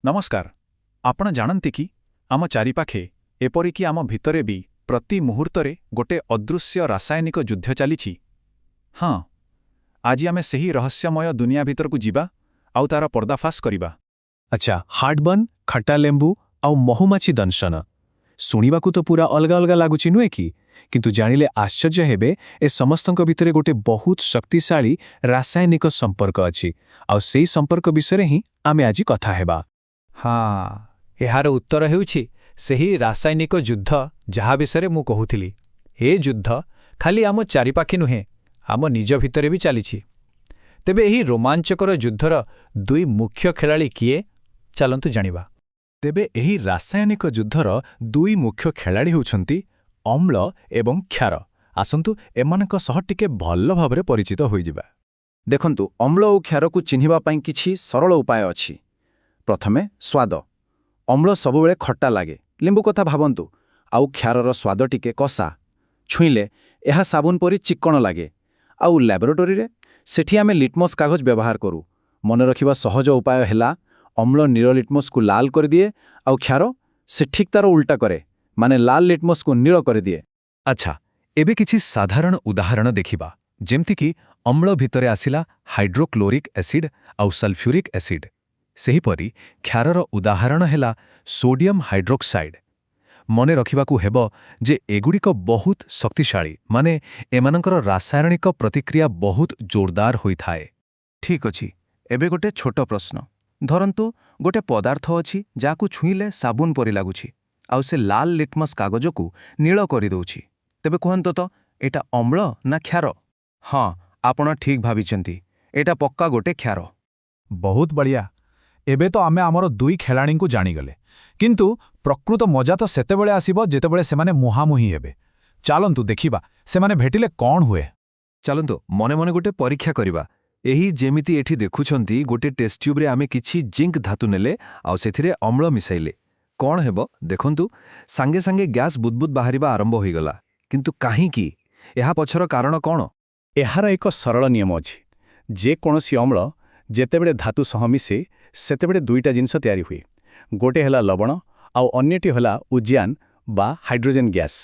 ନମସ୍କାର। ଆପଣ ଜାଣନ୍ତି କି ଆମ ଚାରିପାଖେ ଏପରିକି ଆମ ଭିତରେ ବି ପ୍ରତି ମୁହୂର୍ତ୍ତରେ ଗୋଟେ ଅଦୃଶ୍ୟ ରାସାୟନିକ ଯୁଦ୍ଧ ଚାଲିଛି? ହଁ, ଆଜି ଆମେ ସେହି ରହସ୍ୟମୟ ଦୁନିଆ ଭିତରକୁ ଯିବା ଆଉ ତାର ପର୍ଦ୍ଦାଫାଶ କରିବା। ଆଚ୍ଛା, ହାର୍ଟବର୍ନ, ଖଟା ଲେମ୍ବୁ ଆଉ ମହୁମାଛି ଦଂଶନ ଶୁଣିବାକୁ ତ ପୁରା ଅଲଗା ଅଲଗା ଲାଗୁଛି ନୁହେଁ କି? କିନ୍ତୁ ଜାଣିଲେ ଆଶ୍ଚର୍ଯ୍ୟ ହେବେ, ଏ ସମସ୍ତଙ୍କ ଭିତରେ ଗୋଟେ ବହୁତ ଶକ୍ତିଶାଳୀ ରାସାୟନିକ ସମ୍ପର୍କ ଅଛି। ଆଉ ସେଇ ସମ୍ପର୍କ ବିଷୟରେ ହିଁ ଆମେ ଆଜି କଥା ହେବା। ହଁ, ଏହାର ଉତ୍ତର ହେଉଛି ସେହି ରାସାୟନିକ ଯୁଦ୍ଧ ଯାହା ବିଷୟରେ ମୁଁ କହୁଥିଲି। ଏ ଯୁଦ୍ଧ ଖାଲି ଆମ ଚାରିପାଖେ ନୁହେଁ, ଆମ ନିଜ ଭିତରେ ବି ଚାଲିଛି। ତେବେ ଏହି ରୋମାଞ୍ଚକର ଯୁଦ୍ଧର ଦୁଇ ମୁଖ୍ୟ ଖେଳାଳି କିଏ? ଚାଲନ୍ତୁ ଜାଣିବା। ତେବେ ଏହି ରାସାୟନିକ ଯୁଦ୍ଧର ଦୁଇ ମୁଖ୍ୟ ଖେଳାଳି ହେଉଛନ୍ତି ଅମ୍ଳ ଏବଂ କ୍ଷାର। ଆସନ୍ତୁ ଏମାନଙ୍କ ସହ ଟିକେ ଭଲ ଭାବରେ ପରିଚିତ ହୋଇଯିବା। ଦେଖନ୍ତୁ, ଅମ୍ଳ ଓ କ୍ଷାରକୁ ଚିହ୍ନିବା ପାଇଁ କିଛି ସରଳ ଉପାୟ ଅଛି। ପ୍ରଥମେ, ସ୍ୱାଦ। ଅମ୍ଳ ସବୁବେଳେ ଖଟା ଲାଗେ, ଲେମ୍ବୁ କଥା ଭାବନ୍ତୁ। ଆଉ କ୍ଷାରର ସ୍ୱାଦ ଟିକେ କଷା। ଛୁଇଁଲେ ଏହା ସାବୁନ ପରି ଚିକ୍କଣ ଲାଗେ। ଆଉ ଲ୍ୟାବୋରେଟୋରୀରେ ସେଠି ଆମେ ଲିଟମସ୍ କାଗଜ ବ୍ୟବହାର କରୁ। ମନେ ରଖିବା ସହଜ ଉପାୟ ହେଲା, ଅମ୍ଳ ନୀଳ ଲିଟମସ୍କୁ ଲାଲ କରିଦିଏ, ଆଉ କ୍ଷାର ସେ ଠିକ୍ ତାର ଉଲ୍ଟା କରେ, ମାନେ ଲାଲ ଲିଟମସ୍କୁ ନୀଳ କରିଦିଏ। ଆଚ୍ଛା, ଏବେ କିଛି ସାଧାରଣ ଉଦାହରଣ ଦେଖିବା। ଯେମିତିକି ଅମ୍ଳ ଭିତରେ ଆସିଲା ହାଇଡ୍ରୋକ୍ଲୋରିକ୍ ଏସିଡ୍ ଆଉ ସଲଫ୍ୟୁରିକ୍ ଏସିଡ୍। ସେହିପରି କ୍ଷାରର ଉଦାହରଣ ହେଲା ସୋଡିୟମ୍ ହାଇଡ୍ରୋକ୍ସାଇଡ୍। ମନେ ରଖିବାକୁ ହେବ ଯେ ଏଗୁଡ଼ିକ ବହୁତ ଶକ୍ତିଶାଳୀ, ମାନେ ଏମାନଙ୍କର ରାସାୟନିକ ପ୍ରତିକ୍ରିୟା ବହୁତ ଜୋରଦାର ହୋଇଥାଏ। ଠିକ୍ ଅଛି। ଏବେ ଗୋଟେ ଛୋଟ ପ୍ରଶ୍ନ। ଧରନ୍ତୁ ଗୋଟେ ପଦାର୍ଥ ଅଛି ଯାହାକୁ ଛୁଇଁଲେ ସାବୁନ ପରି ଲାଗୁଛି, ଆଉ ସେ ଲାଲ ଲିଟମସ୍ କାଗଜକୁ ନୀଳ କରିଦେଉଛି। ତେବେ କୁହନ୍ତୁ ତ, ଏଇଟା ଅମ୍ଳ ନା କ୍ଷାର? ହଁ, ଆପଣ ଠିକ୍ ଭାବିଛନ୍ତି। ଏଇଟା ପକ୍କା ଗୋଟେ କ୍ଷାର। ବହୁତ ବଢ଼ିଆ। ଏବେ ତ ଆମେ ଆମର ଦୁଇ ଖେଳାଳିଙ୍କୁ ଜାଣିଗଲେ, କିନ୍ତୁ ପ୍ରକୃତ ମଜା ତ ସେତେବେଳେ ଆସିବ ଯେତେବେଳେ ସେମାନେ ମୁହାଁମୁହିଁ ହେବେ। ଚାଲନ୍ତୁ ଦେଖିବା ସେମାନେ ଭେଟିଲେ କ'ଣ ହୁଏ। ଚାଲନ୍ତୁ ମନେ ମନେ ଗୋଟେ ପରୀକ୍ଷା କରିବା। ଏହି ଯେମିତି ଏଠି ଦେଖୁଛନ୍ତି, ଗୋଟେ ଟେଷ୍ଟ ଟ୍ୟୁବ୍ରେ ଆମେ କିଛି ଜିଙ୍କ୍ ଧାତୁ ନେଲେ ଆଉ ସେଥିରେ ଅମ୍ଳ ମିଶାଇଲେ। କ'ଣ ହେବ ଦେଖନ୍ତୁ, ସାଙ୍ଗେ ସାଙ୍ଗେ ଗ୍ୟାସ୍ ବୁଦବୁଦ ବାହାରିବା ଆରମ୍ଭ ହୋଇଗଲା। କିନ୍ତୁ କାହିଁକି? ଏହା ପଛର କାରଣ କ'ଣ? ଏହାର ଏକ ସରଳ ନିୟମ ଅଛି। ଯେକୌଣସି ଅମ୍ଳ ଯେତେବେଳେ ଧାତୁ ସହ ମିଶେ, ସେତେବେଳେ ଦୁଇଟା ଜିନିଷ ତିଆରି ହୁଏ। ଗୋଟେ ହେଲା ଲବଣ, ଆଉ ଅନ୍ୟଟି ହେଲା ଉଦ୍ଜାନ ବା ହାଇଡ୍ରୋଜେନ୍ ଗ୍ୟାସ୍।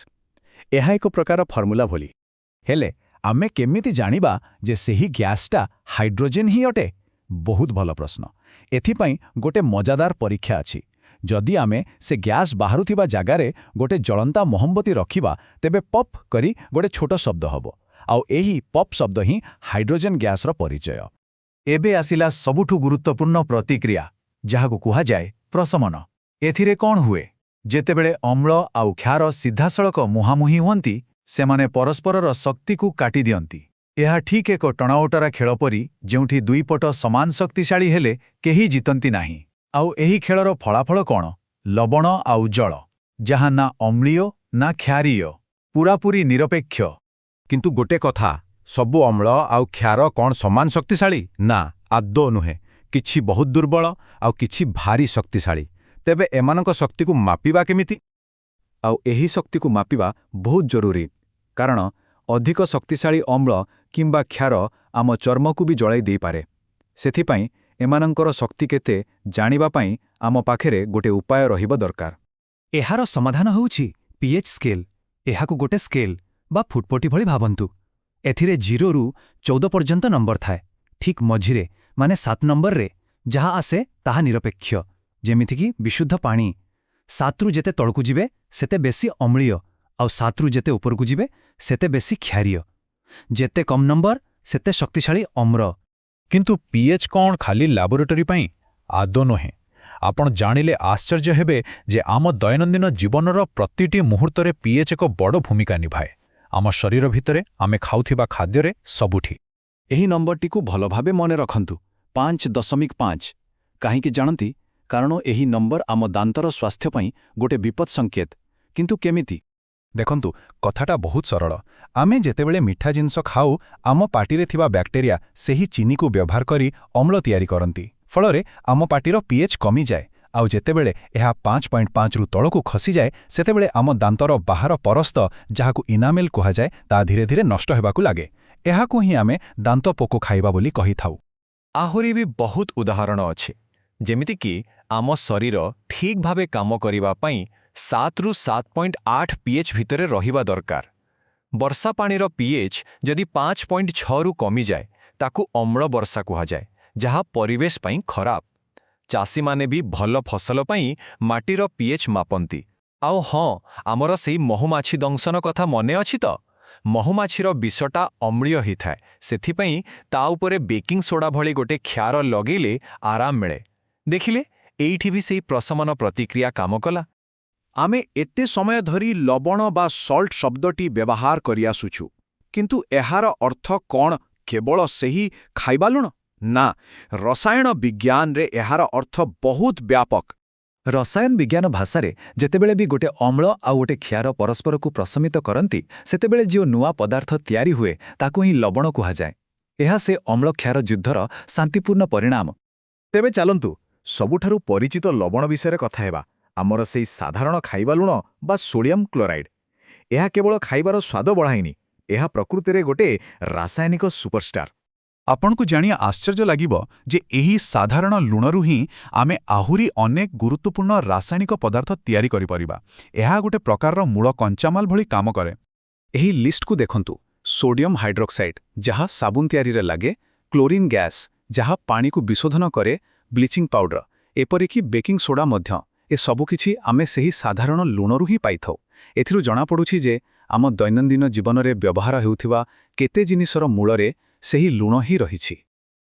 ଏହା ଏକ ପ୍ରକାର ଫର୍ମୁଲା ଭଳି। ହେଲେ ଆମେ କେମିତି ଜାଣିବା ଯେ ସେହି ଗ୍ୟାସ୍ଟା ହାଇଡ୍ରୋଜେନ୍ ହିଁ ଅଟେ? ବହୁତ ଭଲ ପ୍ରଶ୍ନ। ଏଥିପାଇଁ ଗୋଟେ ମଜାଦାର ପରୀକ୍ଷା ଅଛି। ଯଦି ଆମେ ସେ ଗ୍ୟାସ୍ ବାହାରୁଥିବା ଜାଗାରେ ଗୋଟେ ଜଳନ୍ତା ମହମବତୀ ରଖିବା, ତେବେ ପପ୍ କରି ଗୋଟେ ଛୋଟ ଶବ୍ଦ ହେବ। ଆଉ ଏହି ପପ୍ ଶବ୍ଦ ହିଁ ହାଇଡ୍ରୋଜେନ୍ ଗ୍ୟାସ୍ର ପରିଚୟ। ଏବେ ଆସିଲା ସବୁଠୁ ଗୁରୁତ୍ୱପୂର୍ଣ୍ଣ ପ୍ରତିକ୍ରିୟା, ଯାହାକୁ କୁହାଯାଏ ପ୍ରଶମନ। ଏଥିରେ କ'ଣ ହୁଏ? ଯେତେବେଳେ ଅମ୍ଳ ଆଉ କ୍ଷାର ସିଧାସଳଖ ମୁହାଁମୁହିଁ ହୁଅନ୍ତି, ସେମାନେ ପରସ୍ପରର ଶକ୍ତିକୁ କାଟିଦିଅନ୍ତି। ଏହା ଠିକ୍ ଏକ ଟଣାଓଟରା ଖେଳ ପରି, ଯେଉଁଠି ଦୁଇପଟ ସମାନ ଶକ୍ତିଶାଳୀ ହେଲେ କେହି ଜିତନ୍ତି ନାହିଁ। ଆଉ ଏହି ଖେଳର ଫଳାଫଳ କ'ଣ? ଲବଣ ଆଉ ଜଳ, ଯାହା ନା ଅମ୍ଳୀୟ ନା କ୍ଷାରୀୟ, ପୂରାପୂରି ନିରପେକ୍ଷ। କିନ୍ତୁ ଗୋଟେ କଥା, ସବୁ ଅମ୍ଳ ଆଉ କ୍ଷାର କ'ଣ ସମାନ ଶକ୍ତିଶାଳୀ? ନା, ଆଦୌ ନୁହେଁ। କିଛି ବହୁତ ଦୁର୍ବଳ ଆଉ କିଛି ଭାରି ଶକ୍ତିଶାଳୀ। ତେବେ ଏମାନଙ୍କ ଶକ୍ତିକୁ ମାପିବା କେମିତି? ଆଉ ଏହି ଶକ୍ତିକୁ ମାପିବା ବହୁତ ଜରୁରୀ, କାରଣ ଅଧିକ ଶକ୍ତିଶାଳୀ ଅମ୍ଳ କିମ୍ବା କ୍ଷାର ଆମ ଚର୍ମକୁ ବି ଜଳାଇ ଦେଇପାରେ। ସେଥିପାଇଁ ଏମାନଙ୍କର ଶକ୍ତି କେତେ ଜାଣିବା ପାଇଁ ଆମ ପାଖରେ ଗୋଟେ ଉପାୟ ରହିବା ଦରକାର। ଏହାର ସମାଧାନ ହେଉଛି ପିଏଚ୍ ସ୍କେଲ୍। ଏହାକୁ ଗୋଟେ ସ୍କେଲ୍ ବା ଫୁଟପଟି ଭଳି ଭାବନ୍ତୁ। ଏଥିରେ 0ରୁ 14 ପର୍ଯ୍ୟନ୍ତ ନମ୍ବର ଥାଏ। ଠିକ୍ ମଝିରେ, ମାନେ 7 ନମ୍ବରରେ ଯାହା ଆସେ ତାହା ନିରପେକ୍ଷ, ଯେମିତିକି ବିଶୁଦ୍ଧ ପାଣି। 7ରୁ ଯେତେ ତଳକୁ ଯିବେ ସେତେ ବେଶି ଅମ୍ଳୀୟ, ଆଉ 7ରୁ ଯେତେ ଉପରକୁ ଯିବେ ସେତେ ବେଶି କ୍ଷାରୀୟ। ଯେତେ କମ୍ ନମ୍ବର ସେତେ ଶକ୍ତିଶାଳୀ ଅମ୍ଳ। କିନ୍ତୁ ପିଏଚ୍ କ'ଣ ଖାଲି ଲ୍ୟାବୋରେଟୋରୀ ପାଇଁ? ଆଦୌ ନୁହେଁ। ଆପଣ ଜାଣିଲେ ଆଶ୍ଚର୍ଯ୍ୟ ହେବେ ଯେ ଆମ ଦୈନନ୍ଦିନ ଜୀବନର ପ୍ରତିଟି ମୁହୂର୍ତ୍ତରେ ପିଏଚ୍ ଏକ ବଡ଼ ଭୂମିକା ନିଭାଏ। ଆମ ଶରୀର ଭିତରେ, ଆମେ ଖାଉଥିବା ଖାଦ୍ୟରେ, ସବୁଠି। ଏହି ନମ୍ବରଟିକୁ ଭଲ ଭାବେ ମନେ ରଖନ୍ତୁ, 5.5। କାହିଁକି ଜାଣନ୍ତି? କାରଣ ଏହି ନମ୍ବର ଆମ ଦାନ୍ତର ସ୍ୱାସ୍ଥ୍ୟ ପାଇଁ ଗୋଟେ ବିପଦ ସଂକେତ। କିନ୍ତୁ କେମିତି? ଦେଖନ୍ତୁ, କଥାଟା ବହୁତ ସରଳ। ଆମେ ଯେତେବେଳେ ମିଠା ଜିନିଷ ଖାଉ, ଆମ ପାଟିରେ ଥିବା ବ୍ୟାକ୍ଟେରିଆ ସେହି ଚିନିକୁ ବ୍ୟବହାର କରି ଅମ୍ଳ ତିଆରି କରନ୍ତି। ଫଳରେ ଆମ ପାଟିର ପିଏଚ୍ କମିଯାଏ। ଆଉ ଯେତେବେଳେ ଏହା 5.5ରୁ ତଳକୁ ଖସିଯାଏ, ସେତେବେଳେ ଆମ ଦାନ୍ତର ବାହାର ପରସ୍ତ, ଯାହାକୁ ଇନାମେଲ୍ କୁହାଯାଏ, ତା ଧୀରେ ଧୀରେ ନଷ୍ଟ ହେବାକୁ ଲାଗେ। ଏହାକୁ ହିଁ ଆମେ ଦାନ୍ତ ପୋକ ଖାଇବା ବୋଲି କହିଥାଉ। ଆହୁରି ବି ବହୁତ ଉଦାହରଣ ଅଛି। ଯେମିତିକି ଆମ ଶରୀର ଠିକ୍ ଭାବେ କାମ କରିବା ପାଇଁ 7ରୁ 7.8 pH ଭିତରେ ରହିବା ଦରକାର। ବର୍ଷା ପାଣିର pH ଯଦି 5.6ରୁ କମିଯାଏ ତାକୁ ଅମ୍ଳ ବର୍ଷା କୁହାଯାଏ, ଯାହା ପରିବେଶ ପାଇଁ ଖରାପ। ଚାଷୀମାନେ ବି ଭଲ ଫସଲ ପାଇଁ ମାଟିର pH ମାପନ୍ତି। ଆଉ ହଁ, ଆମର ସେଇ ମହୁମାଛି ଦଂଶନ କଥା ମନେ ଅଛି ତ? ମହୁମାଛିର ବିଷଟା ଅମ୍ଳୀୟ ହେଇଥାଏ, ସେଥିପାଇଁ ତା ଉପରେ ବେକିଂ ସୋଡା ଭଳି ଗୋଟେ କ୍ଷାର ଲଗେଇଲେ ଆରାମ ମିଳେ। ଦେଖିଲେ, ଏଇଠି ବି ସେଇ ପ୍ରଶମନ ପ୍ରତିକ୍ରିୟା କାମ କଲା। ଆମେ ଏତେ ସମୟ ଧରି ଲବଣ ବା ସଲ୍ଟ ଶବ୍ଦଟି ବ୍ୟବହାର କରିଆସୁଛୁ, କିନ୍ତୁ ଏହାର ଅର୍ଥ କ'ଣ କେବଳ ସେହି ଖାଇବା ଲୁଣ? ନା, ରସାୟନ ବିଜ୍ଞାନରେ ଏହାର ଅର୍ଥ ବହୁତ ବ୍ୟାପକ। ରସାୟନ ବିଜ୍ଞାନ ଭାଷାରେ ଯେତେବେଳେ ବି ଗୋଟେ ଅମ୍ଳ ଆଉ ଗୋଟେ କ୍ଷାର ପରସ୍ପରକୁ ପ୍ରଶମିତ କରନ୍ତି, ସେତେବେଳେ ଯେଉଁ ନୂଆ ପଦାର୍ଥ ତିଆରି ହୁଏ ତାକୁ ହିଁ ଲବଣ କୁହାଯାଏ। ଏହା ସେ ଅମ୍ଳ କ୍ଷାର ଯୁଦ୍ଧର ଶାନ୍ତିପୂର୍ଣ୍ଣ ପରିଣାମ। ତେବେ ଚାଲନ୍ତୁ ସବୁଠାରୁ ପରିଚିତ ଲବଣ ବିଷୟରେ କଥା ହେବା, ଆମର ସେଇ ସାଧାରଣ ଖାଇବା ଲୁଣ ବା ସୋଡିୟମ କ୍ଲୋରାଇଡ୍। ଏହା କେବଳ ଖାଇବାର ସ୍ୱାଦ ବଢ଼ାଇନି, ଏହା ପ୍ରକୃତିରେ ଗୋଟେ ରାସାୟନିକ ସୁପରଷ୍ଟାର। ଆପଣଙ୍କୁ ଜାଣି ଆଶ୍ଚର୍ଯ୍ୟ ଲାଗିବ ଯେ ଏହି ସାଧାରଣ ଲୁଣରୁ ହିଁ ଆମେ ଆହୁରି ଅନେକ ଗୁରୁତ୍ୱପୂର୍ଣ୍ଣ ରାସାୟନିକ ପଦାର୍ଥ ତିଆରି କରିପାରିବା। ଏହା ଗୋଟେ ପ୍ରକାରର ମୂଳ କଞ୍ଚାମାଲ ଭଳି କାମ କରେ। ଏହି ଲିଷ୍ଟକୁ ଦେଖନ୍ତୁ। ସୋଡିୟମ ହାଇଡ୍ରୋକ୍ସାଇଡ୍, ଯାହା ସାବୁନ ତିଆରିରେ ଲାଗେ, କ୍ଲୋରିନ୍ ଗ୍ୟାସ୍, ଯାହା ପାଣିକୁ ବିଶୋଧନ କରେ, ବ୍ଲିଚିଂ ପାଉଡର, ଏପରିକି ବେକିଂ ସୋଡା ମଧ୍ୟ, ଏ ସବୁକିଛି ଆମେ ସେହି ସାଧାରଣ ଲୁଣରୁ ହିଁ ପାଇଥାଉ। ଏଥିରୁ ଜଣାପଡ଼ୁଛି ଯେ ଆମ ଦୈନନ୍ଦିନ ଜୀବନରେ ବ୍ୟବହାର ହେଉଥିବା କେତେ ଜିନିଷର ମୂଳରେ ସେହି ଲୁଣ ହିଁ ରହିଛି।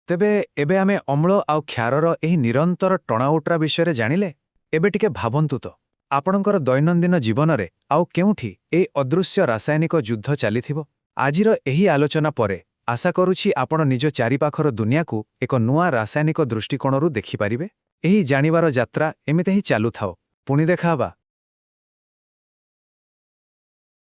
ତେବେ ଏବେ ଆମେ ଅମ୍ଳ ଆଉ କ୍ଷାରର ଏହି ନିରନ୍ତର ଟଣାଉଟରା ବିଷୟରେ ଜାଣିଲେ। ଏବେ ଟିକେ ଭାବନ୍ତୁ ତ, ଆପଣଙ୍କର ଦୈନନ୍ଦିନ ଜୀବନରେ ଆଉ କେଉଁଠି ଏ ଅଦୃଶ୍ୟ ରାସାୟନିକ ଯୁଦ୍ଧ ଚାଲିଥିବ? ଆଜିର ଏହି ଆଲୋଚନା ପରେ ଆଶା କରୁଛି ଆପଣ ନିଜ ଚାରିପାଖର ଦୁନିଆକୁ ଏକ ନୂଆ ରାସାୟନିକ ଦୃଷ୍ଟିକୋଣରୁ ଦେଖିପାରିବେ। ଏହି ଜାଣିବାର ଯାତ୍ରା ଏମିତି ହିଁ ଚାଲୁଥାଉ। ପୁଣି ଦେଖାହେବା।